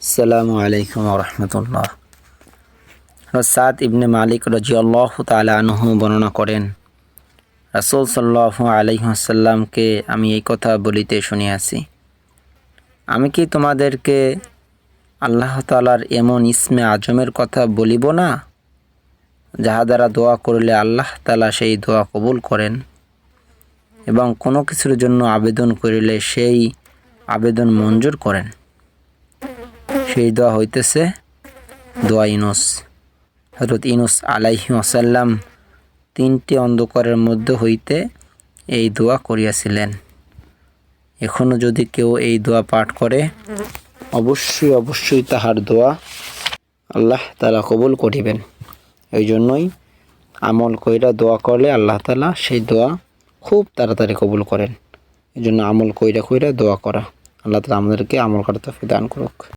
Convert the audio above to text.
আসসালামু আলাইকুম রহমতুল্লাহ। সাদ ইবনে মালিক রাদিয়াল্লাহু তাআলা আনহু বর্ণনা করেন, রাসূল সাল্লাল্লাহু আলাইহি ওয়াসাল্লামকে আমি এই কথা বলিতে শুনিয়াছি, আমি কি তোমাদেরকে আল্লাহ তাআলার এমন ইসমে আজমের কথা বলিব না, যাহা দ্বারা দোয়া করলে আল্লাহ তাআলা সেই দোয়া কবুল করেন এবং কোনো কিছুর জন্য আবেদন করিলে সেই আবেদন মঞ্জুর করেন। সেই দোয়া হইতেছে দোয়া ইউনুস। হযরত ইউনুস আলাইহি ওয়াসাল্লাম 3টি অন্ধকারের মধ্য হইতে এই দোয়া করিয়াছিলেন। এখনও যদি কেউ এই দোয়া পাঠ করে অবশ্যই তাহার দোয়া আল্লাহ তাআলা কবুল করিবেন। এই জন্যই আমল কইরা দোয়া করলে আল্লাহ তাআলা সেই দোয়া খুব তাড়াতাড়ি কবুল করেন। এই জন্য আমল কইরা দোয়া করা। আল্লাহ তাআলা আমাদেরকে আমল করার তৌফিক দান করুক।